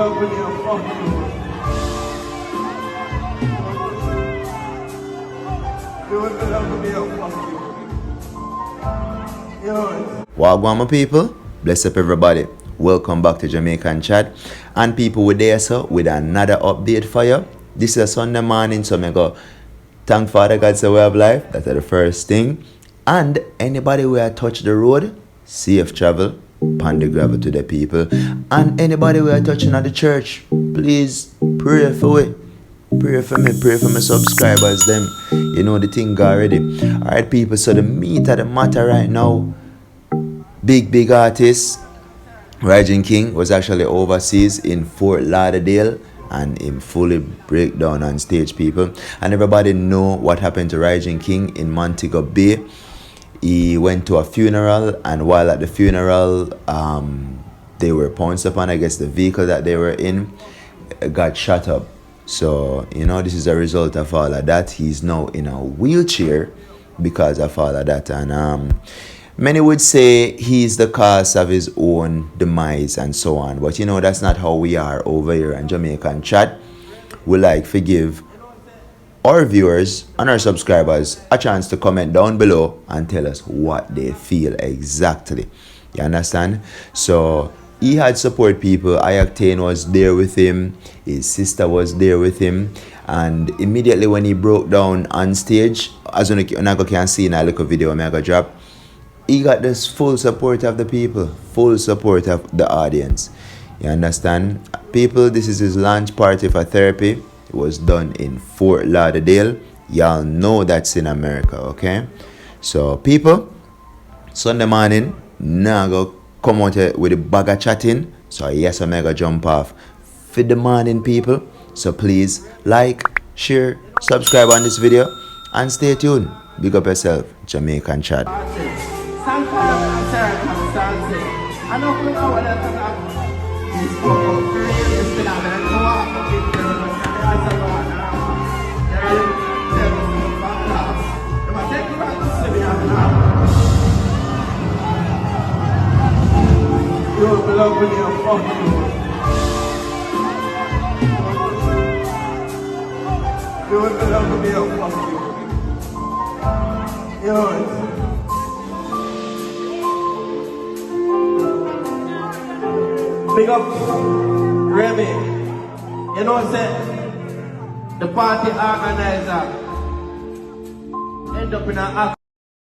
love me and fuck you. You would love me and fuck you. Yours. Wagwan, my people. Bless up everybody. Welcome back to Jamaican Chat. And people, we're there, so with another update for you. This is a Sunday morning, so I go thank Father God for way of life. That's the first thing. And anybody who touch the road, safe travel, pan the gravel to the people. And anybody who touching at the church, please pray for it. Pray for me, subscribers, them. You know the thing already. Alright, people, so the meat of the matter right now, big artist Rygin King was actually overseas in Fort Lauderdale, and him fully break down on stage, people. And everybody know what happened to Rygin King in Montego Bay. He went to a funeral, and while at the funeral, they were pounced upon. I guess the vehicle that they were in got shot up. So, you know, this is a result of all of that. He's now in a wheelchair because of all of that. And many would say he's the cause of his own demise and so on. But, you know, that's not how we are over here in Jamaican Chat. We like to give our viewers and our subscribers a chance to comment down below and tell us what they feel exactly. You understand? So he had support people. Ayactane was there with him. His sister was there with him. And immediately when he broke down on stage, as you can see in a little video I'm gonna drop, he got this full support of the people, full support of the audience. You understand? People, this is his launch party for therapy. It was done in Fort Lauderdale. Y'all know that's in America, okay? So, people, Sunday morning, now go come out with a bag of chatting. So, yes, I'm gonna jump off for the morning, people. So, please like, share, subscribe on this video, and stay tuned. Big up yourself, Jamaican Chat. You would love me and fuck you. You would love me and fuck you. Yours. Big up Remy. You know what I'm saying? The party organizer end up in an